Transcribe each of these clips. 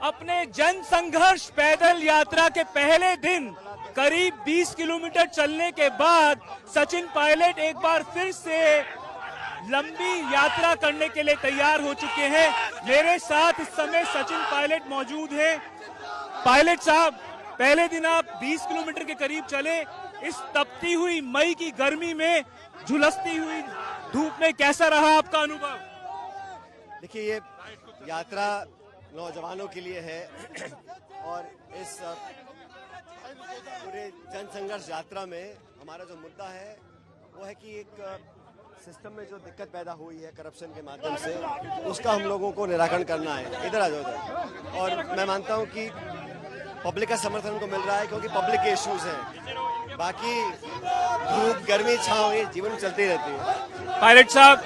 अपने जन संघर्ष पैदल यात्रा के पहले दिन करीब 20 किलोमीटर चलने के बाद सचिन पायलट एक बार फिर से लंबी यात्रा करने के लिए तैयार हो चुके हैं। मेरे साथ इस समय सचिन पायलट मौजूद हैं। पायलट साहब, पहले दिन आप 20 किलोमीटर के करीब चले। इस तपती हुई मई की गर्मी में, झुलसती हुई धूप में कैसा रहा आपका अनुभव? देखिए, ये यात्रा नौजवानों के लिए है और इस पूरे जन संघर्ष यात्रा में हमारा जो मुद्दा है वो है कि एक सिस्टम में जो दिक्कत पैदा हुई है करप्शन के माध्यम से, उसका हम लोगों को निराकरण करना है। इधर आ जाओ इधर। और मैं मानता हूं कि पब्लिक का समर्थन को मिल रहा है क्योंकि पब्लिक के इश्यूज हैं। बाकी धूप गर्मी छांव ये जीवन में चलती रहती है। पायलट साहब,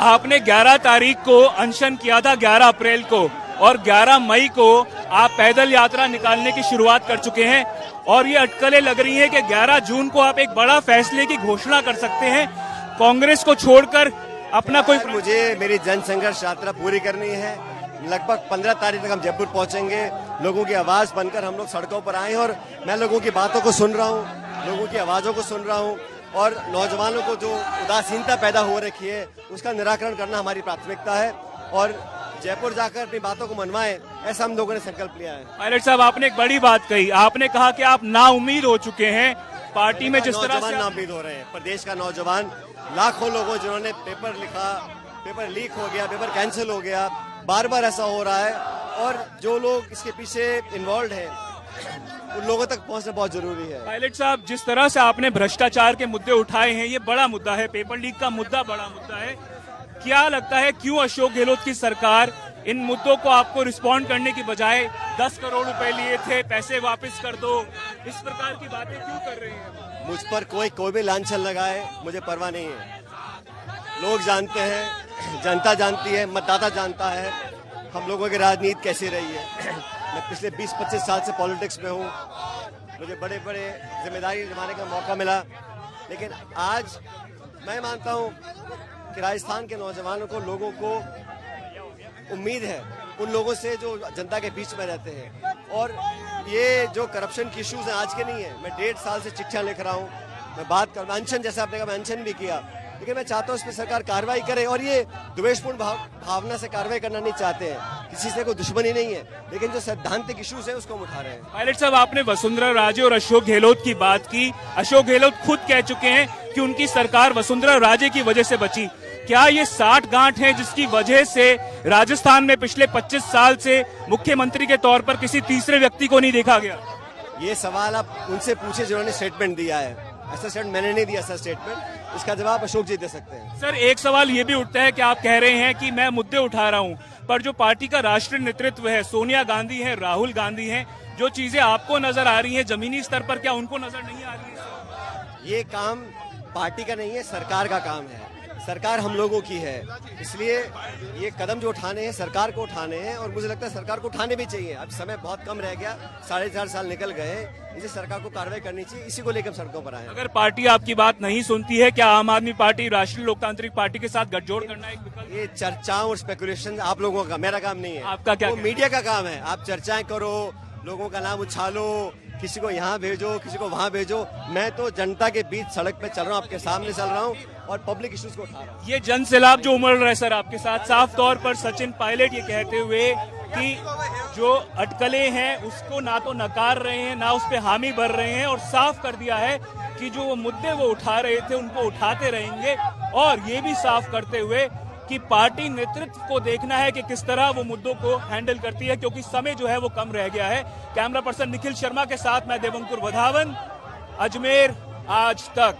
आपने 11 तारीख को अनशन किया था, 11 अप्रैल को, और 11 मई को आप पैदल यात्रा निकालने की शुरुआत कर चुके हैं और ये अटकलें लग रही हैं कि 11 जून को आप एक बड़ा फैसले की घोषणा कर सकते हैं, कांग्रेस को छोड़कर अपना कोई। मुझे मेरी जन संघर्ष यात्रा पूरी करनी है। लगभग 15 तारीख तक हम जयपुर पहुंचेंगे। लोगों की आवाज बनकर हम लोग सड़कों पर आए और मैं लोगों की बातों को सुन रहा हूं, लोगों की आवाजों को सुन रहा हूं और नौजवानों को जो उदासीनता पैदा हो रखी है उसका निराकरण करना हमारी प्राथमिकता है और जयपुर जाकर अपनी बातों को मनवाएं, ऐसा हम लोगों ने संकल्प लिया है। पायलट साहब, आपने एक बड़ी बात कही। आपने कहा कि आप नाउम्मीद हो चुके हैं पार्टी में। जिस तरह से नाउम्मीद हो रहे हैं प्रदेश का नौजवान, लाखों लोगों जिन्होंने पेपर लिखा, पेपर लीक हो गया, पेपर कैंसिल हो गया, बार बार ऐसा हो रहा है और जो लोग इसके पीछे इन्वॉल्व हैं उन लोगों तक पहुंचना बहुत जरूरी है। पायलट साहब, जिस तरह से आपने भ्रष्टाचार के मुद्दे उठाए हैं, ये बड़ा मुद्दा है, पेपर लीक का मुद्दा बड़ा मुद्दा है। क्या लगता है क्यों अशोक गहलोत की सरकार इन मुद्दों को आपको रिस्पॉन्ड करने की बजाय 10 करोड़ रुपए लिए थे, पैसे वापस कर दो, इस प्रकार की बातें क्यों कर रहे हैं? मुझ पर कोई भी लांछन लगाए, मुझे परवाह नहीं है। लोग जानते हैं, जनता जानती है, मतदाता जानता है हम लोगों की राजनीति कैसी रही है। मैं पिछले 20-25 साल से पॉलिटिक्स में हूँ, मुझे बड़े बड़े जिम्मेदारी निभाने का मौका मिला, लेकिन आज मैं मानता हूँ कि राजस्थान के नौजवानों को, लोगों को उम्मीद है उन लोगों से जो जनता के बीच में रहते हैं। और ये जो करप्शन की इश्यूज हैं आज के नहीं है। मैं 1.5 साल से चिट्ठियां लिख रहा हूँ, मैं बात कर, अनशन जैसा आपने कहा, मैं अनशन भी किया, लेकिन मैं चाहता हूँ इस पर सरकार कार्रवाई करे और ये द्वेषपूर्ण भावना से कार्रवाई करना नहीं चाहते हैं। किसी से कोई दुश्मनी नहीं है, लेकिन जो सैद्धांतिक इश्यूज है उसको हम उठा रहे हैं। पायलट साहब, आपने वसुंधरा राजे और अशोक गहलोत की बात की। अशोक गहलोत खुद कह चुके हैं कि उनकी सरकार वसुंधरा राजे की वजह से बची। क्या ये 60 गांठ है जिसकी वजह से राजस्थान में पिछले 25 साल से मुख्यमंत्री के तौर पर किसी तीसरे व्यक्ति को नहीं देखा गया? ये सवाल आप उनसे पूछे जिन्होंने स्टेटमेंट दिया है। ऐसा स्टेटमेंट मैंने नहीं दिया, ऐसा स्टेटमेंट। इसका जवाब अशोक जी दे सकते हैं। सर, एक सवाल ये भी उठता है कि आप कह रहे हैं कि मैं मुद्दे उठा रहा हूं, पर जो पार्टी का राष्ट्रीय नेतृत्व है, सोनिया गांधी है, राहुल गांधी है, जो चीजें आपको नजर आ रही हैं जमीनी स्तर पर, क्या उनको नजर नहीं आ रही है? ये काम पार्टी का नहीं है, सरकार का काम है। सरकार हम लोगों की है, इसलिए ये कदम जो उठाने हैं सरकार को उठाने हैं और मुझे लगता है सरकार को उठाने भी चाहिए। अब समय बहुत कम रह गया, 4.5 साल निकल गए, इसे सरकार को कार्रवाई करनी चाहिए। इसी को लेकर सड़कों पर आए। अगर पार्टी आपकी बात नहीं सुनती है, क्या आम आदमी पार्टी राष्ट्रीय लोकतांत्रिक पार्टी के साथ गठजोड़ करना एक विकल्प? ये चर्चाओं और स्पेकुलेशन आप लोगों का, मेरा काम नहीं है। आपका क्या? वो मीडिया का काम है। आप चर्चाएं करो, लोगों का नाम उछालो, किसी को यहाँ भेजो, किसी को वहाँ भेजो। मैं तो जनता के बीच सड़क पे चल रहा हूँ, आपके सामने चल रहा हूँ और पब्लिक इश्यूज को उठा रहा हूँ। ये जन सैलाब जो उमड़ रहा है सर आपके साथ, साफ तौर पर सचिन पायलट ये कहते हुए कि जो अटकलें हैं उसको ना तो नकार रहे हैं, ना उस पे हामी भर रहे हैं, और साफ कर दिया है कि जो वो मुद्दे वो उठा रहे थे उनको उठाते रहेंगे। और ये भी साफ करते हुए कि पार्टी नेतृत्व को देखना है कि किस तरह वो मुद्दों को हैंडल करती है, क्योंकि समय जो है वो कम रह गया है। कैमरा पर्सन निखिल शर्मा के साथ मैं देवंकुर वधावन, अजमेर आज तक।